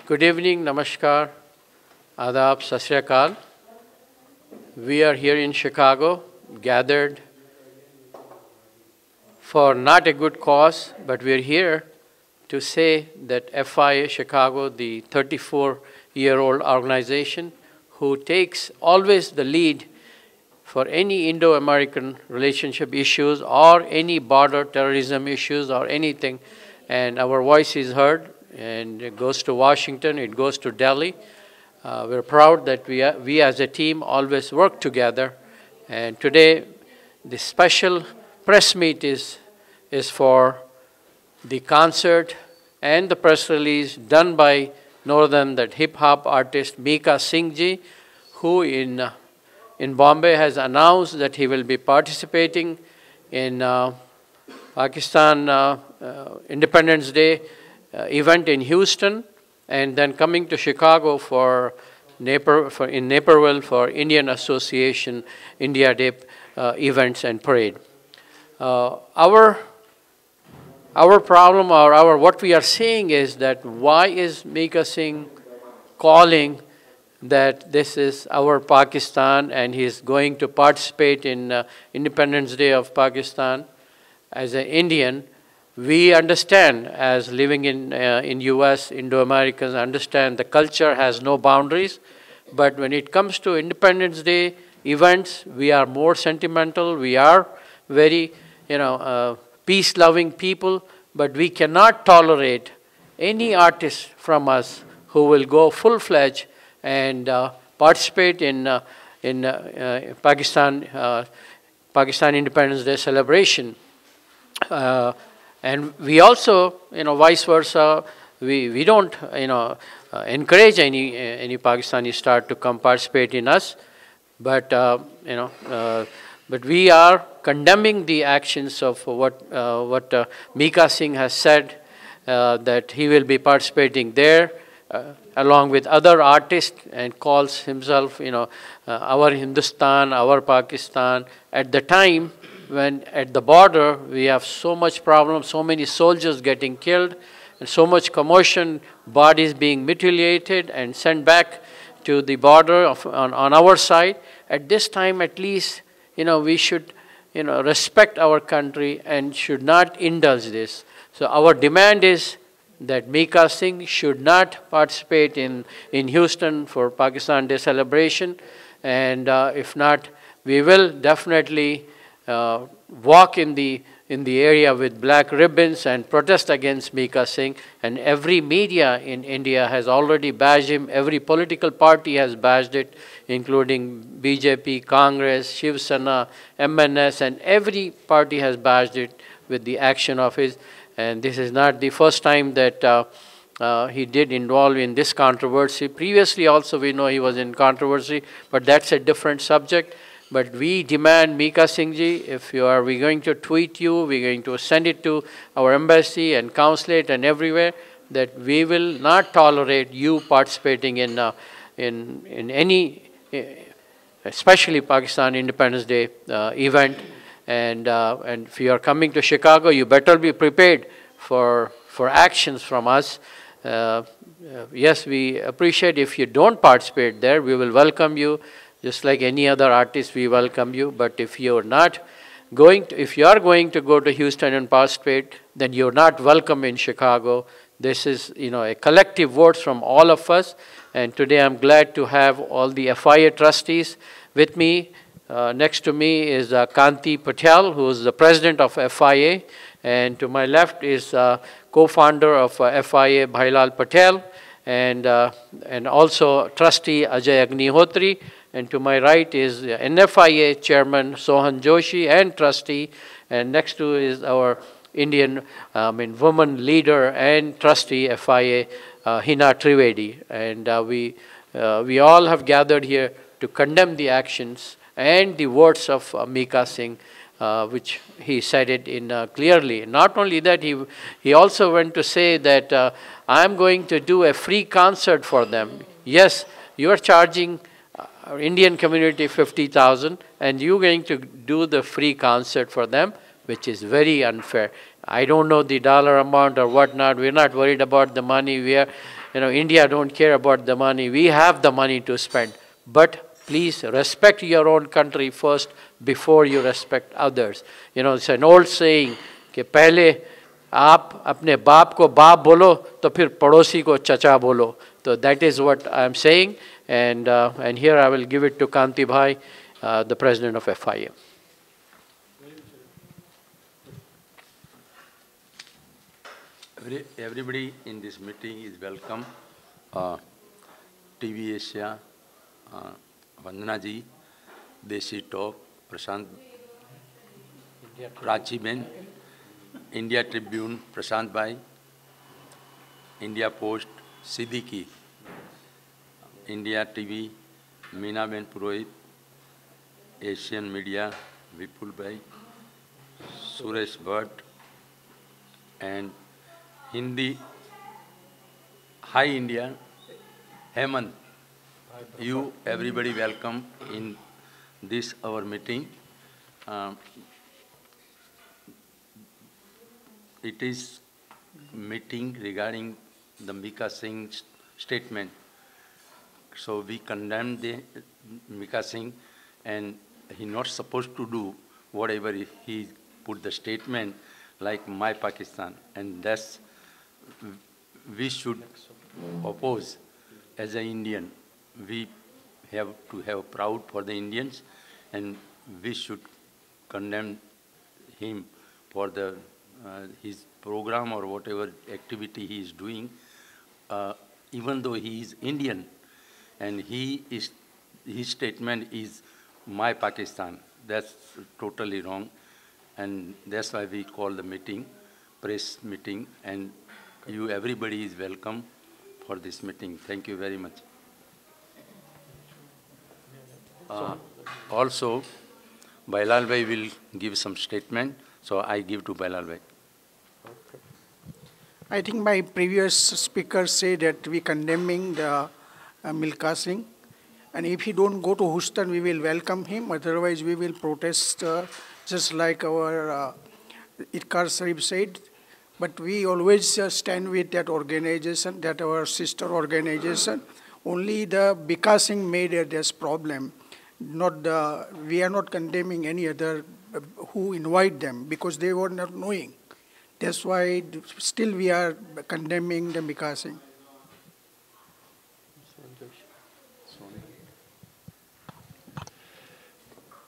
Good evening, namaskar, adab, sat sri akal. We are here in Chicago, gathered for not a good cause, but we are here to say that FIA Chicago, the 34-year-old organization who takes always the lead for any Indo-American relationship issues or any border terrorism issues or anything, and our voice is heard, and it goes to Washington, it goes to Delhi. We're proud that we as a team always work together. And today, the special press meet is for the concert and the press release done by no other than that hip-hop artist Mika Singh ji, who in Bombay has announced that he will be participating in Pakistan Independence Day event in Houston, and then coming to Chicago in Naperville for Indian Association India Day events and parade. Our problem or what we are seeing is that why is Mika Singh calling that this is our Pakistan and he is going to participate in Independence Day of Pakistan as an Indian? We understand, as living in US, Indo-Americans understand the culture has no boundaries, but when it comes to Independence Day events, we are more sentimental, we are very, peace-loving people, but we cannot tolerate any artist from us who will go full-fledged and participate in Pakistan Independence Day celebration. And we also, vice versa, we don't, encourage any Pakistani star to come participate in us, but but we are condemning the actions of what Mika Singh has said, that he will be participating there along with other artists, and calls himself, our Hindustan, our Pakistan. At the time when at the border we have so much problem, so many soldiers getting killed, and so much commotion, bodies being mutilated and sent back to the border on our side. At this time, at least, we should, respect our country and should not indulge this. So our demand is that Mika Singh should not participate in Houston for Pakistan Day celebration, and if not, we will definitely walk in the area with black ribbons and protest against Mika Singh. And every media in India has already badged him. Every political party has badged it, including BJP, Congress, Shiv Sena, MNS, and every party has badged it with the action of his. And this is not the first time that he did involve in this controversy. Previously also we know he was in controversy, but that's a different subject. But we demand, Mika Singh ji, we're going to tweet you, we're going to send it to our embassy and consulate and everywhere, that we will not tolerate you participating in any, especially Pakistan Independence Day event. And if you are coming to Chicago, you better be prepared for actions from us. Yes, we appreciate if you don't participate there, we will welcome you. Just like any other artist, we welcome you. But if you are not going to, if you are going to go to Houston and participate, then you're not welcome in Chicago. This is, a collective vote from all of us. And today I'm glad to have all the FIA trustees with me. Next to me is Kanti Patel, who is the president of FIA. And to my left is co-founder of FIA, Bhailal Patel, and also trustee Ajay Agnihotri. And to my right is NFIA chairman Sohan Joshi and trustee. And next to is our Indian woman leader and trustee FIA, Hina Trivedi. And we all have gathered here to condemn the actions and the words of Mika Singh, which he said it in clearly. Not only that, he also went to say that I'm going to do a free concert for them. Yes, you are charging our Indian community 50,000, and you're going to do the free concert for them, which is very unfair. I don't know the dollar amount or whatnot. We're not worried about the money. India don't care about the money. We have the money to spend. But please respect your own country first before you respect others. It's an old saying कि पहले आप अपने बाप को बाप बोलो तो फिर पड़ोसी को चचा बोलो. So that is what I am saying, and here I will give it to Kanti Bhai, the president of FIA. Everybody in this meeting is welcome. TV Asia, Vandana ji, Desi Talk, Prashant, Prachi Ben, India Tribune, Prashant Bhai, India Post, Siddiqui, India TV, Meena Ben Purohit, Asian Media, Vipul Bhai, Suresh Bhatt, and Hindi, Hi India, Hemant. You, everybody welcome in this our meeting. It is meeting regarding the Mika Singh's statement. So we condemn the Mika Singh, and he not supposed to do whatever he put the statement like my Pakistan, and that's we should oppose as an Indian. We have to have proud for the Indians, and we should condemn him for the his program or whatever activity he is doing, even though he is Indian, and his statement is my Pakistan. That's totally wrong, and that's why we call the meeting, press meeting, and you everybody is welcome for this meeting. Thank you very much. Also, Bailal Bhai will give some statement, so I give to Bailal Bhai. I think my previous speaker said that we condemning the Milka Singh, and if he don't go to Houston, we will welcome him. Otherwise, we will protest, just like our Itkar Sharif said. But we always stand with that organization, that our sister organization. Only the Mika Singh made this problem. We are not condemning any other who invite them, because they were not knowing. That's why still we are condemning the Mika Singh.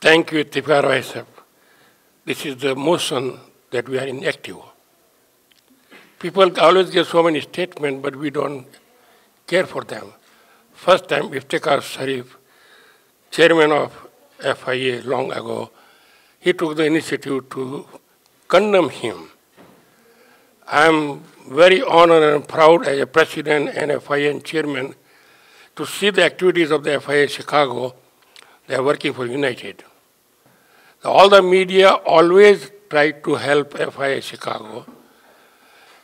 Thank you, Ittifaq Roy sir. This is the motion that we are inactive. People always give so many statements, but we don't care for them. First time, Iftikhar Sharif, chairman of FIA long ago, he took the initiative to condemn him. I am very honored and proud as a president and FIA chairman to see the activities of the FIA Chicago. They are working for United. All the media always try to help FIA Chicago,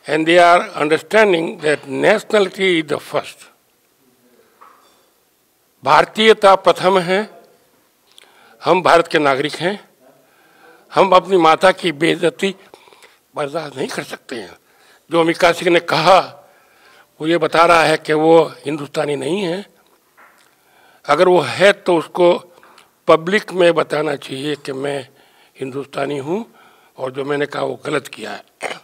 and they are understanding that nationality is the first. भारतीयता प्रथम है. हम भारत के नागरिक हैं. हम अपनी माता की बेइज्जती बर्दाश्त नहीं कर सकते हैं. जो मिका सिंह ने कहा, वो ये बता रहा है कि वो हिंदुस्तानी नहीं है. अगर वो है तो उसको पब्लिक में बताना चाहिए कि मैं हिंदुस्तानी हूँ, और जो मैंने कहा वो गलत किया है.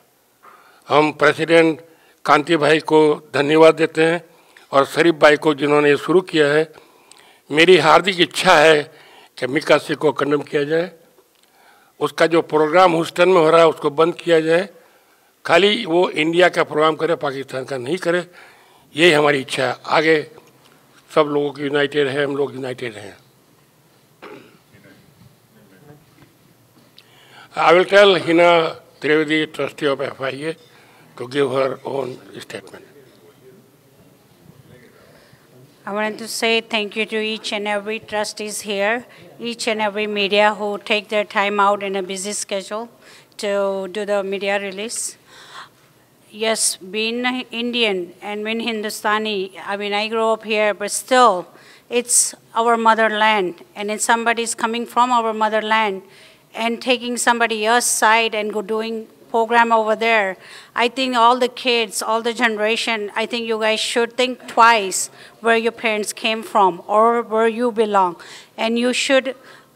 हम प्रेसिडेंट कांति भाई को धन्यवाद देते हैं, और शरीफ भाई को जिन्होंने ये शुरू किया है. मेरी हार्दिक इच्छा है कि मिका सिंह को कंडेम किया जाए. उसका जो प्रोग्राम ह्यूस्टन में हो रहा है उसको बंद किया जाए. खाली वो इंडिया का प्रोग्राम करे, पाकिस्तान का नहीं करे. यही हमारी इच्छा है. आगे सब लोगों की यूनाइटेड है, हम लोग यूनाइटेड हैं. I will tell Hina Trivedi, trustee of FIA, to give her own statement. I wanted to say thank you to each and every trustees here, each and every media who take their time out in a busy schedule to do the media release. Yes, being Indian and being Hindustani, I mean, I grew up here, but still, it's our motherland, and if somebody's coming from our motherland and taking somebody else's side and doing program over there. I think all the kids, all the generation, I think you guys should think twice where your parents came from or where you belong. And you should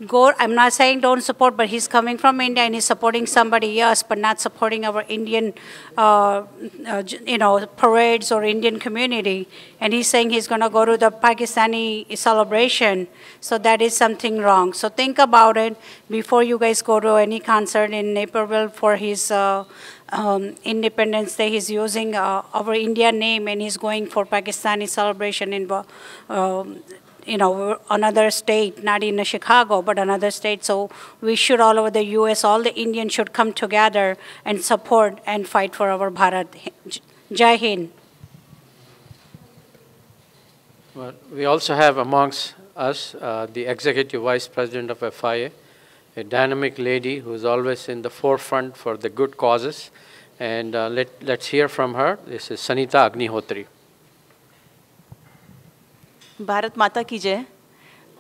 go, I'm not saying don't support, but he's coming from India and he's supporting somebody else, but not supporting our Indian, parades or Indian community. And he's saying he's going to go to the Pakistani celebration. So that is something wrong. So think about it before you guys go to any concert in Naperville for his Independence Day. He's using our Indian name and he's going for Pakistani celebration in another state, not in Chicago, but another state. So we should, all over the U.S., all the Indians should come together and support and fight for our Bharat. Jai Hind. Well, we also have amongst us the Executive Vice President of FIA, a dynamic lady who is always in the forefront for the good causes. And let's hear from her. This is Sanita Agnihotri. Bharat माता की जय।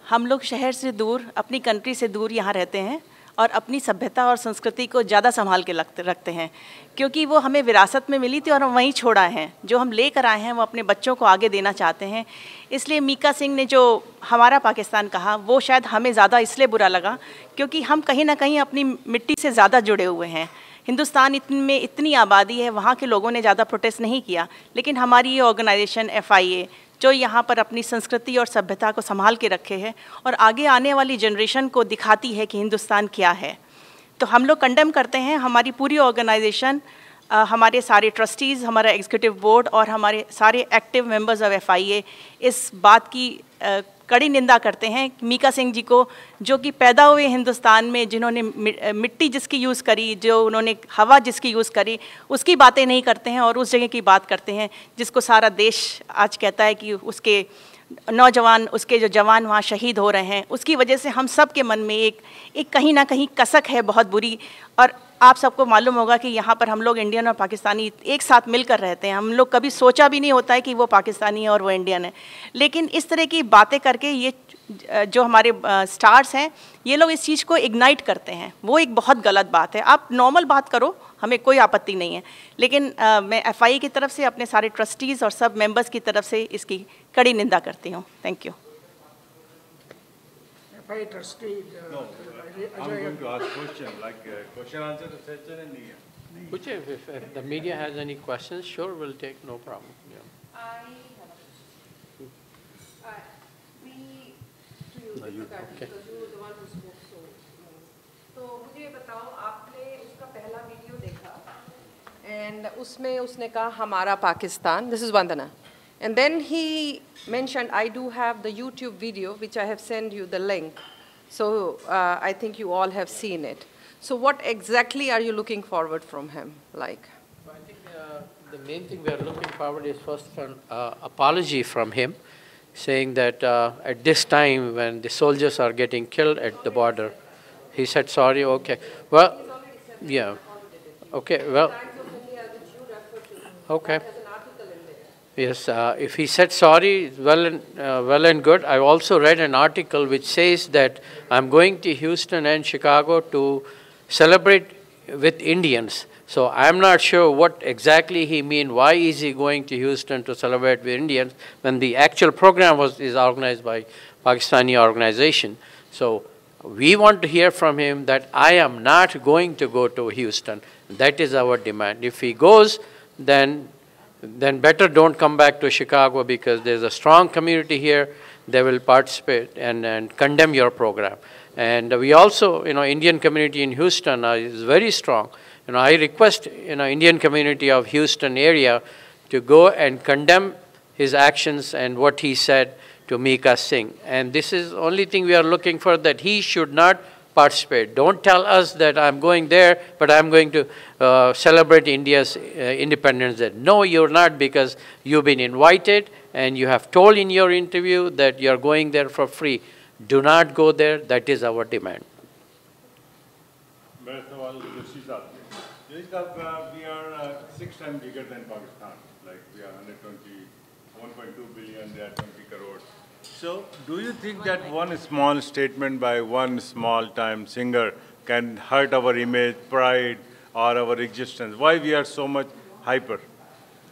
हम लोग शहर से दूर, अपनी country से दूर यहाँ रहते हैं और अपनी सभ्यता और संस्कृति को ज़्यादा संभाल के रखते हैं, क्योंकि वो हमें विरासत में मिली थी और हम वहीं छोड़ा है। जो हम लेकर आए हैं वो अपने बच्चों को आगे देना चाहते हैं। इसलिए मीका सिंह ने जो हमारा पाकिस्तान कहा वो शायद हमें ज़्यादा इसलिए बुरा लगा क्योंकि हम कहीं ना कहीं अपनी मिट्टी से ज़्यादा जुड़े हुए हैं। हिंदुस्तान में इतनी आबादी है, वहाँ के लोगों ने ज़्यादा प्रोटेस्ट नहीं किया, लेकिन हमारी ये ऑर्गेनाइजेशन FIA जो यहाँ पर अपनी संस्कृति और सभ्यता को संभाल के रखे है और आगे आने वाली जनरेशन को दिखाती है कि हिंदुस्तान क्या है, तो हम लोग कंडेम करते हैं। हमारी पूरी ऑर्गेनाइजेशन, हमारे सारे ट्रस्टीज़, हमारा एग्जीक्यूटिव बोर्ड और हमारे सारे एक्टिव मेंबर्स ऑफ FIA इस बात की कड़ी निंदा करते हैं मीका सिंह जी को, जो कि पैदा हुए हिंदुस्तान में, जिन्होंने मिट्टी जिसकी यूज़ करी, जो उन्होंने हवा जिसकी यूज़ करी, उसकी बातें नहीं करते हैं और उस जगह की बात करते हैं जिसको सारा देश आज कहता है कि उसके नौजवान, उसके जो जवान वहाँ शहीद हो रहे हैं। उसकी वजह से हम सब के मन में एक कहीं ना कहीं कसक है बहुत बुरी। और आप सबको मालूम होगा कि यहाँ पर हम लोग इंडियन और पाकिस्तानी एक साथ मिलकर रहते हैं। हम लोग कभी सोचा भी नहीं होता है कि वो पाकिस्तानी है और वो इंडियन है, लेकिन इस तरह की बातें करके ये जो हमारे स्टार्स हैं ये लोग इस चीज़ को इग्नाइट करते हैं। वो एक बहुत गलत बात है। आप नॉर्मल बात करो, हमें कोई आपत्ति नहीं है, लेकिन मैं FIA की तरफ से, अपने सारे ट्रस्टीज़ और सब मेंबर्स की तरफ से इसकी कड़ी निंदा करती हूँ। Thank you. FIA trustee. No, I'm going to ask question, like question answer session and Which if the media has any questions, sure, we'll take, no problem. Yeah. I have a question. To you, because you were the one who spoke so. तो मुझे ये बताओ, आपने उसका पहला video देखा, and उसमें उसने कहा हमारा Pakistan. This is Vandana. And then he mentioned, I do have the YouTube video, which I have sent you the link. So I think you all have seen it. So what exactly are you looking forward from him? Like? I think the main thing we are looking forward is first an apology from him, saying that at this time when the soldiers are getting killed at the border, he said sorry. Okay, well, yeah, okay, well, okay. Yes, if he said sorry, well and good. I also read an article which says that I'm going to Houston and Chicago to celebrate with Indians. So I'm not sure what exactly he mean. Why is he going to Houston to celebrate with Indians when the actual program is organized by Pakistani organization? So we want to hear from him that I am not going to go to Houston. That is our demand. If he goes, then better don't come back to Chicago, because there's a strong community here. They will participate and condemn your program. And we also, Indian community in Houston is very strong. I request, Indian community of Houston area to go and condemn his actions and what he said to Mika Singh. And this is the only thing we are looking for, that he should not participate. Don't tell us that I'm going there, but I'm going to celebrate India's independence day. No, you're not, because you've been invited and you have told in your interview that you're going there for free. Do not go there. That is our demand. We are 6 times bigger than Pakistan. Like we are 1.2 billion, they are 20 crores. So do you think that one small statement by one small-time singer can hurt our image, pride, or our existence? Why we are so much hyper?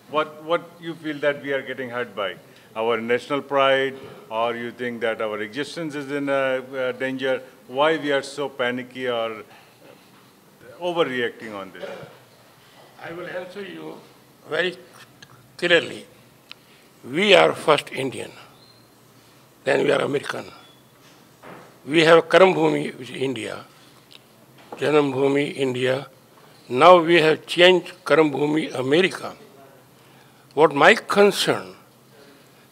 What you feel that we are getting hurt by? Our national pride, or you think that our existence is in danger? Why we are so panicky or overreacting on this? I will answer you very clearly. We are first Indian, then we are American. We have Karam Bhumi, which is India, Janam Bhumi, India. Now we have changed Karam Bhumi, America. What my concern,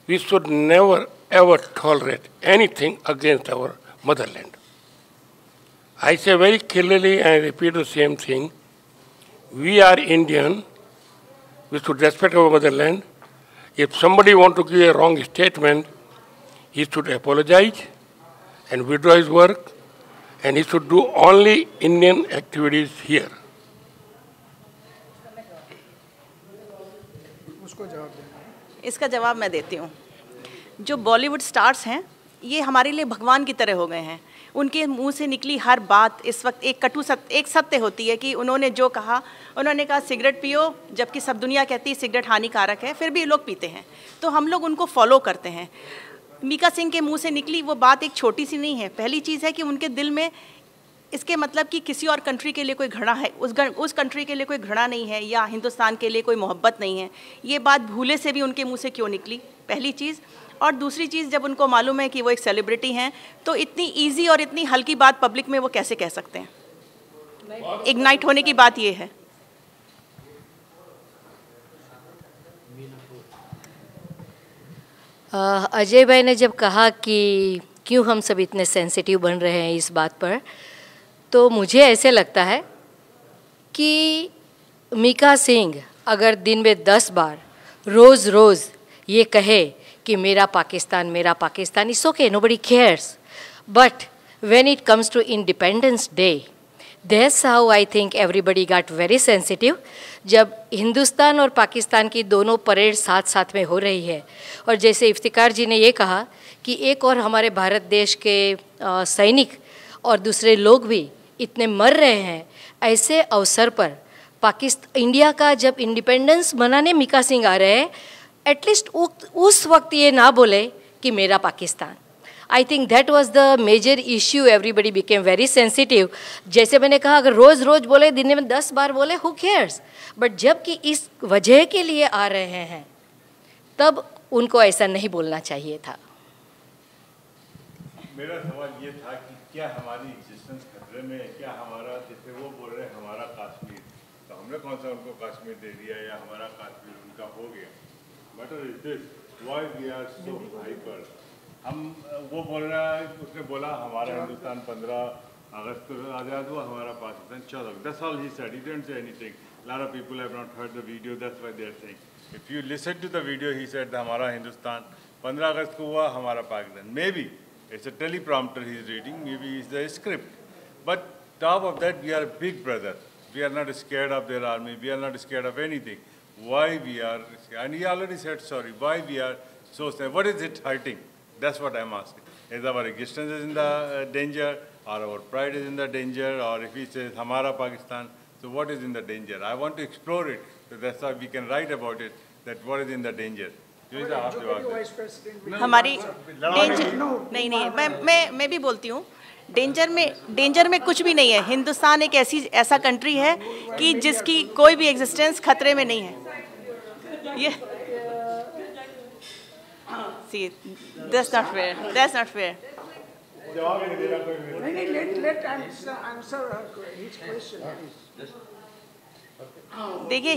we should never ever tolerate anything against our motherland. I say very clearly and I repeat the same thing. We are Indian. We should respect our motherland. If somebody wants to give a wrong statement, he should apologize and withdraw his work, and he should do only Indian activities here. इसका जवाब मैं देती हूँ। जो Bollywood stars हैं ये हमारे लिए भगवान की तरह हो गए हैं। उनके मुंह से निकली हर बात इस वक्त एक सत्य होती है कि उन्होंने जो कहा, उन्होंने कहा सिगरेट पियो, जबकि सब दुनिया कहती है सिगरेट हानिकारक है, फिर भी लोग पीते हैं, तो हम लोग उनको फॉलो करते हैं। मीका सिंह के मुंह से निकली वो बात एक छोटी सी नहीं है। पहली चीज़ है कि उनके दिल में इसके मतलब कि किसी और कंट्री के लिए कोई घृणा है, उस कंट्री के लिए कोई घृणा नहीं है या हिंदुस्तान के लिए कोई मोहब्बत नहीं है। ये बात भूले से भी उनके मुंह से क्यों निकली, पहली चीज़। और दूसरी चीज़, जब उनको मालूम है कि वो एक सेलिब्रिटी हैं, तो इतनी इजी और इतनी हल्की बात पब्लिक में वो कैसे कह सकते हैं। इग्नाइट होने की बात ये है। अजय भाई ने जब कहा कि क्यों हम सब इतने सेंसिटिव बन रहे हैं इस बात पर, तो मुझे ऐसे लगता है कि मीका सिंह अगर दिन में 10 बार रोज़ रोज़ ये कहे कि मेरा Pakistan, it's okay, nobody cares, but when it comes to Independence Day, that's how I think everybody got very sensitive. जब हिंदुस्तान और पाकिस्तान की दोनों परेड साथ साथ में हो रही है, और जैसे इफ्तिकार जी ने ये कहा कि एक और हमारे भारत देश के सैनिक और दूसरे लोग भी इतने मर रहे हैं, ऐसे अवसर पर इंडिया का जब इंडिपेंडेंस मनाने मीका सिंह आ रहे हैं, एटलीस्ट उस वक्त ये ना बोले कि मेरा Pakistan. I think that was the major issue, everybody became very sensitive. जैसे मैंने कहा, अगर रोज़ रोज़ बोले, दिन में 10 बार बोले, हु केयर्स, बट जबकि इस वजह के लिए आ रहे हैं तब उनको ऐसा नहीं बोलना चाहिए था। मेरा सवाल ये था कि क्या हमारी एग्जिस्टेंस खतरे में है? क्या हमारा, जैसे वो बोल रहे हैं हमारा कश्मीर, तो हमने कौन सा उनको कश्मीर दे दिया या हमारा कश्मीर उनका हो गया? Matter is this, why we are so hyper. हम वो बोल रहा है, उसने बोला हमारा हिंदुस्तान 15 अगस्त को आज़ाद हुआ, हमारा Pakistan 14। That's all he said. He didn't say anything. A lot of people have not heard the video. That's why they are saying. If you listen to the video, he said हमारा हिंदुस्तान 15 अगस्त को हुआ, हमारा Pakistan. Maybe it's a teleprompter he is reading. Maybe it's the script. But top of that, we are a big brother. We are not scared of their army. We are not scared of anything. Why we are scared? And he already said sorry. Why we are so scared? What is it hurting? That's what I'm asking. Is our existence is in the danger, or our pride is in the danger, or if he says Hamara Pakistan, so what is in the danger? I want to explore it. So that's why we can write about it, that what is in the danger. हमारी danger नहीं, मैं भी बोलती हूँ, danger में कुछ भी नहीं है। हिंदुस्तान एक ऐसा कंट्री है कि जिसकी कोई भी एग्जिस्टेंस खतरे में नहीं है। ये See, that's not fair. That's not fair. Let answer each question. देखिए,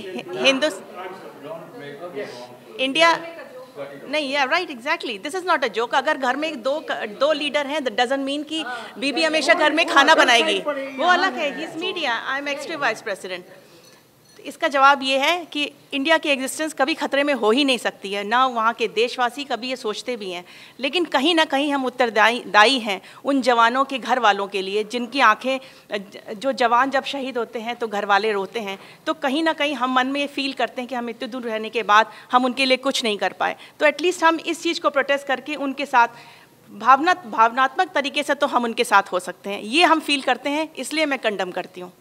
इंडिया नहीं, या right, exactly, this is not a joke. अगर घर में दो लीडर हैं, दैट डजंट मीन कि बीबी हमेशा घर में खाना बनाएगी, वो अलग है। He is media, I am x vice president. इसका जवाब ये है कि इंडिया की एग्जिस्टेंस कभी खतरे में हो ही नहीं सकती है, ना वहाँ के देशवासी कभी ये सोचते भी हैं। लेकिन कहीं ना कहीं हम उत्तरदायी हैं उन जवानों के घर वालों के लिए, जिनकी आंखें, जो जवान जब शहीद होते हैं तो घर वाले रोते हैं, तो कहीं ना कहीं हम मन में ये फील करते हैं कि हम इतने दूर रहने के बाद हम उनके लिए कुछ नहीं कर पाए। तो एटलीस्ट हम इस चीज़ को प्रोटेस्ट करके उनके साथ भावनात्मक तरीके से तो हम उनके साथ हो सकते हैं। ये हम फील करते हैं, इसलिए मैं कंडम करती हूँ।